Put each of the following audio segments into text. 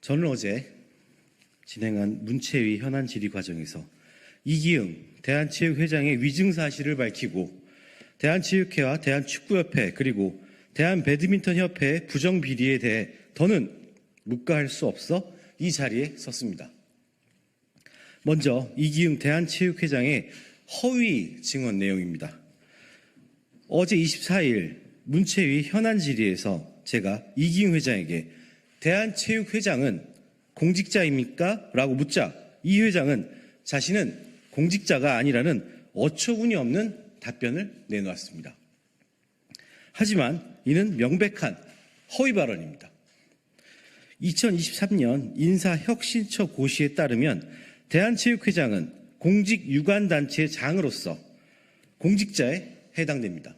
저는 어제 진행한 문체위 현안 질의 과정에서 이기흥 대한체육회장의 위증 사실을 밝히고 대한체육회와 대한축구협회 그리고 대한배드민턴협회의 부정비리에 대해 더는 묵과할 수 없어 이 자리에 섰습니다. 먼저 이기흥 대한체육회장의 허위 증언 내용입니다. 어제 24일 문체위 현안 질의에서 제가 이기흥 회장에게 대한체육회장은 공직자입니까? 라고 묻자 이 회장은 자신은 공직자가 아니라는 어처구니 없는 답변을 내놓았습니다. 하지만 이는 명백한 허위 발언입니다. 2023년 인사혁신처 고시에 따르면 대한체육회장은 공직유관단체의 장으로서 공직자에 해당됩니다.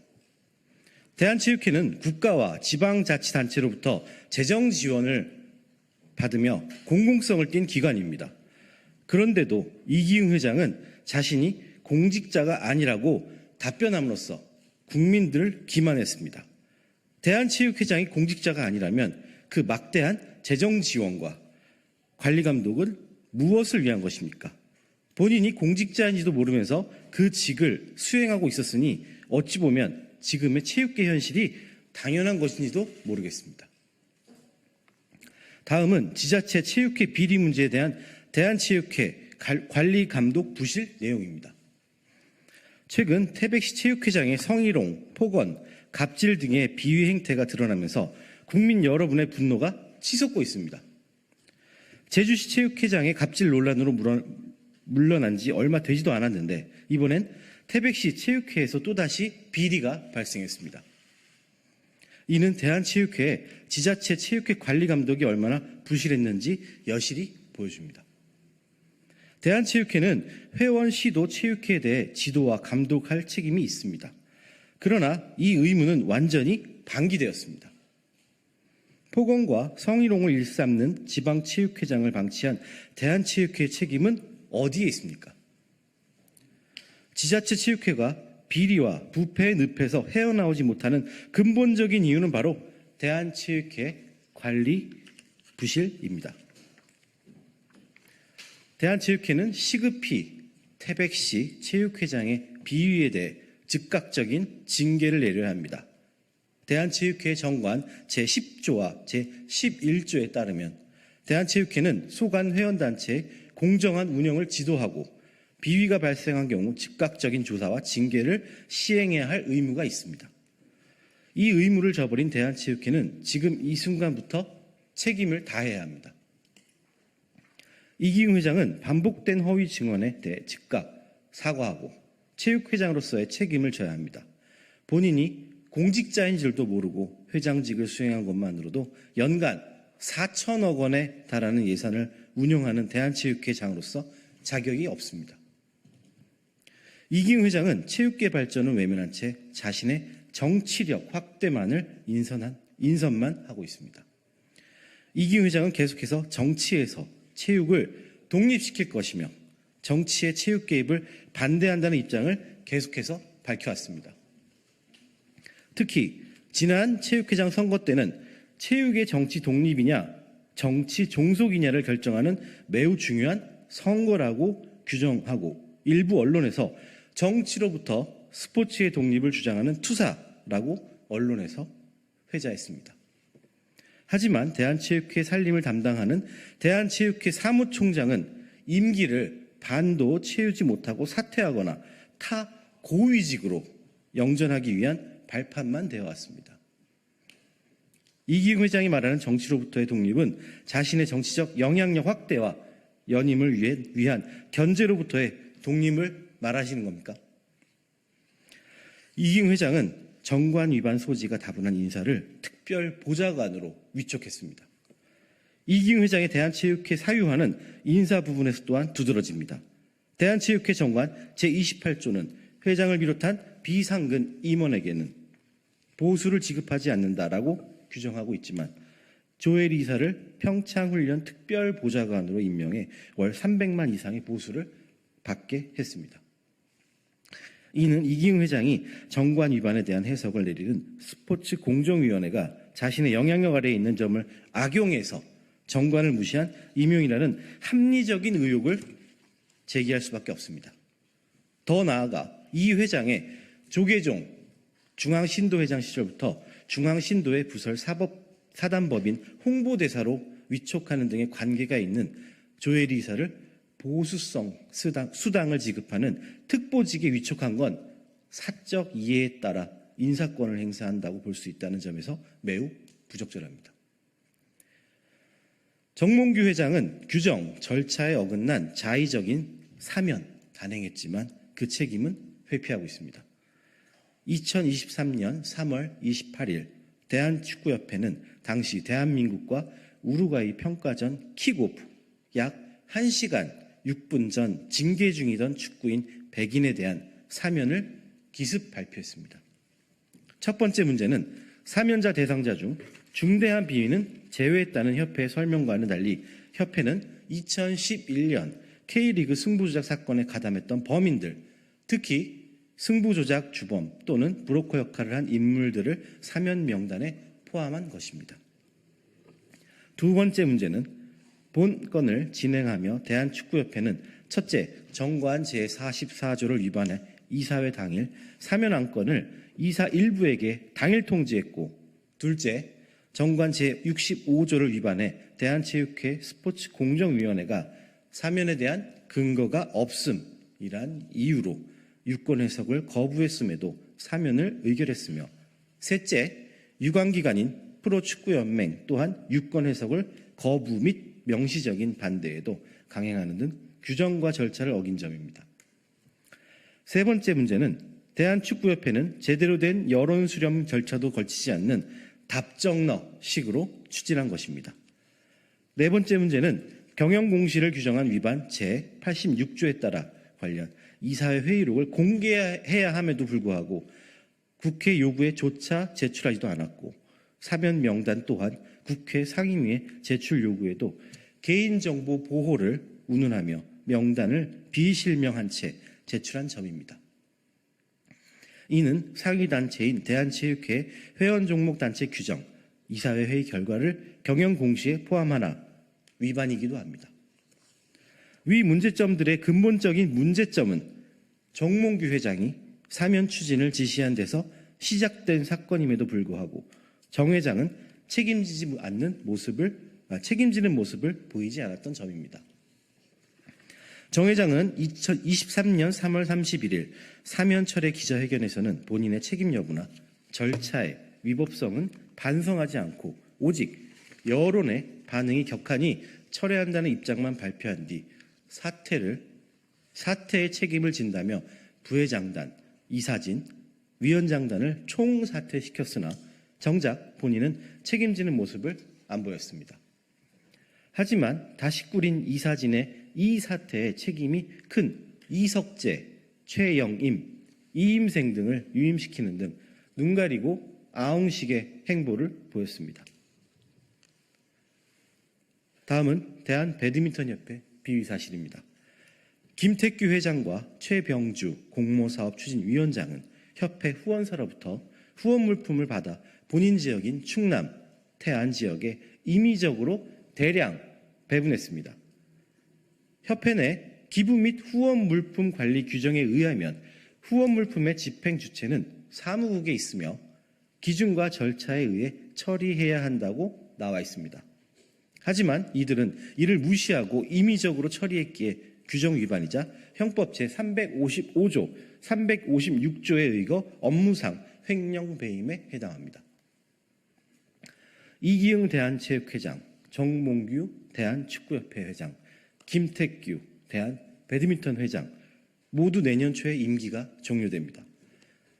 대한체육회는 국가와 지방자치단체로부터 재정 지원을 받으며 공공성을 띈 기관입니다. 그런데도 이기흥 회장은 자신이 공직자가 아니라고 답변함으로써 국민들을 기만했습니다. 대한체육회장이 공직자가 아니라면 그 막대한 재정 지원과 관리 감독은 무엇을 위한 것입니까? 본인이 공직자인지도 모르면서 그 직을 수행하고 있었으니 어찌 보면 지금의 체육계 현실이 당연한 것인지도 모르겠습니다. 다음은 지자체 체육회 비리 문제에 대한 대한체육회 관리 감독 부실 내용입니다. 최근 태백시 체육회장의 성희롱, 폭언, 갑질 등의 비위 행태가 드러나면서 국민 여러분의 분노가 치솟고 있습니다. 제주시 체육회장의 갑질 논란으로 물러난 지 얼마 되지도 않았는데 이번엔 태백시 체육회에서 또다시 비리가 발생했습니다. 이는 대한체육회의 지자체 체육회 관리 감독이 얼마나 부실했는지 여실히 보여줍니다. 대한체육회는 회원 시도 체육회에 대해 지도와 감독할 책임이 있습니다. 그러나 이 의무는 완전히 방기되었습니다. 폭언과 성희롱을 일삼는 지방체육회장을 방치한 대한체육회의 책임은 어디에 있습니까? 지자체 체육회가 비리와 부패의 늪에서 헤어나오지 못하는 근본적인 이유는 바로 대한체육회 관리 부실입니다. 대한체육회는 시급히 태백시 체육회장의 비위에 대해 즉각적인 징계를 내려야 합니다. 대한체육회 정관 제10조와 제11조에 따르면 대한체육회는 소관 회원단체의 공정한 운영을 지도하고 비위가 발생한 경우 즉각적인 조사와 징계를 시행해야 할 의무가 있습니다. 이 의무를 저버린 대한체육회는 지금 이 순간부터 책임을 다해야 합니다. 이기흥 회장은 반복된 허위 증언에 대해 즉각 사과하고 체육회장으로서의 책임을 져야 합니다. 본인이 공직자인 줄도 모르고 회장직을 수행한 것만으로도 연간 4천억 원에 달하는 예산을 운영하는 대한체육회장으로서 자격이 없습니다. 이기흥 회장은 체육계 발전을 외면한 채 자신의 정치력 확대만을 인선만 하고 있습니다. 이기흥 회장은 계속해서 정치에서 체육을 독립시킬 것이며 정치의 체육 개입을 반대한다는 입장을 계속해서 밝혀왔습니다. 특히 지난 체육회장 선거 때는 체육의 정치 독립이냐 정치 종속이냐를 결정하는 매우 중요한 선거라고 규정하고 일부 언론에서 정치로부터 스포츠의 독립을 주장하는 투사라고 언론에서 회자했습니다. 하지만 대한체육회 살림을 담당하는 대한체육회 사무총장은 임기를 반도 채우지 못하고 사퇴하거나 타 고위직으로 영전하기 위한 발판만 되어 왔습니다. 이기흥 회장이 말하는 정치로부터의 독립은 자신의 정치적 영향력 확대와 연임을 위한 견제로부터의 독립을 말하시는 겁니까? 이기흥 회장은 정관 위반 소지가 다분한 인사를 특별 보좌관으로 위촉했습니다. 이기흥 회장의 대한체육회 사유화는 인사 부분에서 또한 두드러집니다. 대한체육회 정관 제28조는 회장을 비롯한 비상근 임원에게는 보수를 지급하지 않는다라고 규정하고 있지만 조혜리 이사를 평창훈련 특별보좌관으로 임명해 월 300만 이상의 보수를 받게 했습니다. 이는 이기흥 회장이 정관 위반에 대한 해석을 내리는 스포츠 공정위원회가 자신의 영향력 아래에 있는 점을 악용해서 정관을 무시한 임용이라는 합리적인 의혹을 제기할 수밖에 없습니다. 더 나아가 이 회장의 조계종 중앙신도회장 시절부터 중앙신도의 부설 사단법인 홍보대사로 위촉하는 등의 관계가 있는 조혜리 이사를 보수성 수당을 지급하는 특보직에 위촉한 건 사적 이해에 따라 인사권을 행사한다고 볼 수 있다는 점에서 매우 부적절합니다. 정몽규 회장은 규정, 절차에 어긋난 자의적인 사면 단행했지만 그 책임은 회피하고 있습니다. 2023년 3월 28일 대한축구협회는 당시 대한민국과 우루과이 평가전 킥오프 약 1시간 6분 전 징계 중이던 축구인 백인에 대한 사면을 기습 발표했습니다. 첫 번째 문제는 사면자 대상자 중 중대한 비위는 제외했다는 협회의 설명과는 달리 협회는 2011년 K리그 승부조작 사건에 가담했던 범인들, 특히 승부조작 주범 또는 브로커 역할을 한 인물들을 사면 명단에 포함한 것입니다. 두 번째 문제는 본 건을 진행하며 대한축구협회는 첫째, 정관 제44조를 위반해 이사회 당일 사면 안건을 이사 일부에게 당일 통지했고, 둘째, 정관 제65조를 위반해 대한체육회 스포츠공정위원회가 사면에 대한 근거가 없음이란 이유로 유권 해석을 거부했음에도 사면을 의결했으며, 셋째, 유관기관인 프로축구연맹 또한 유권 해석을 거부 및 명시적인 반대에도 강행하는 등 규정과 절차를 어긴 점입니다. 세 번째 문제는 대한축구협회는 제대로 된 여론 수렴 절차도 거치지 않는 답정너식으로 추진한 것입니다. 네 번째 문제는 경영공시를 규정한 위반 제86조에 따라 관련 이사회 회의록을 공개해야 함에도 불구하고 국회 요구에 조차 제출하지도 않았고, 사면 명단 또한 국회 상임위에 제출 요구에도 개인정보 보호를 운운하며 명단을 비실명한 채 제출한 점입니다. 이는 상위단체인 대한체육회 회원 종목 단체 규정, 이사회 회의 결과를 경영공시에 포함하나 위반이기도 합니다. 위 문제점들의 근본적인 문제점은 정몽규 회장이 사면 추진을 지시한 데서 시작된 사건임에도 불구하고 정 회장은 책임지는 모습을 보이지 않았던 점입니다. 정 회장은 2023년 3월 31일 사면 철회 기자회견에서는 본인의 책임 여부나 절차의 위법성은 반성하지 않고 오직 여론의 반응이 격하니 철회한다는 입장만 발표한 뒤 사태의 책임을 진다며 부회장단, 이사진, 위원장단을 총사퇴시켰으나 정작 본인은 책임지는 모습을 안 보였습니다. 하지만 다시 꾸린 이사진의 이 사태의 책임이 큰 이석재, 최영임, 이임생 등을 유임시키는 등 눈 가리고 아웅식의 행보를 보였습니다. 다음은 대한배드민턴협회 비위 사실입니다. 김택규 회장과 최병주 공모사업추진위원장은 협회 후원사로부터 후원 물품을 받아 본인 지역인 충남, 태안 지역에 임의적으로 대량 배분했습니다. 협회 내 기부 및 후원 물품 관리 규정에 의하면 후원 물품의 집행 주체는 사무국에 있으며 기준과 절차에 의해 처리해야 한다고 나와 있습니다. 하지만 이들은 이를 무시하고 임의적으로 처리했기에 규정 위반이자 형법 제355조, 356조에 의거 업무상 횡령 배임에 해당합니다. 이기흥 대한체육회장, 정몽규 대한축구협회 회장, 김택규 대한배드민턴 회장 모두 내년 초에 임기가 종료됩니다.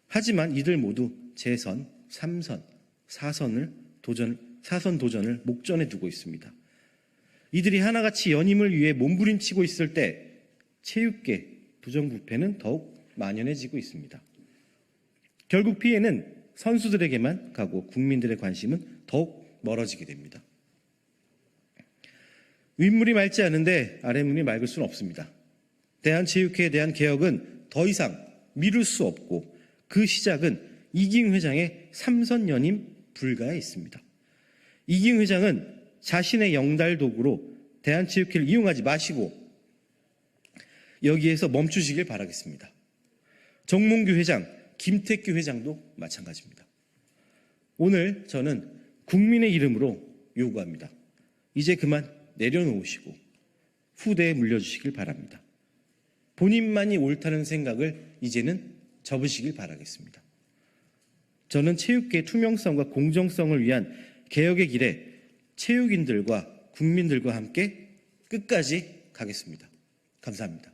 하지만 이들 모두 재선, 3선, 4선 도전을 목전에 두고 있습니다. 이들이 하나같이 연임을 위해 몸부림치고 있을 때 체육계 부정부패는 더욱 만연해지고 있습니다. 결국 피해는 선수들에게만 가고 국민들의 관심은 더욱 멀어지게 됩니다. 윗물이 맑지 않은데 아랫물이 맑을 수는 없습니다. 대한체육회에 대한 개혁은 더 이상 미룰 수 없고 그 시작은 이기흥 회장의 3선 연임 불가에 있습니다. 이기흥 회장은 자신의 영달 도구로 대한체육회를 이용하지 마시고 여기에서 멈추시길 바라겠습니다. 정몽규 회장, 김택규 회장도 마찬가지입니다. 오늘 저는 국민의 이름으로 요구합니다. 이제 그만 내려놓으시고 후대에 물려주시길 바랍니다. 본인만이 옳다는 생각을 이제는 접으시길 바라겠습니다. 저는 체육계 투명성과 공정성을 위한 개혁의 길에 체육인들과 국민들과 함께 끝까지 가겠습니다. 감사합니다.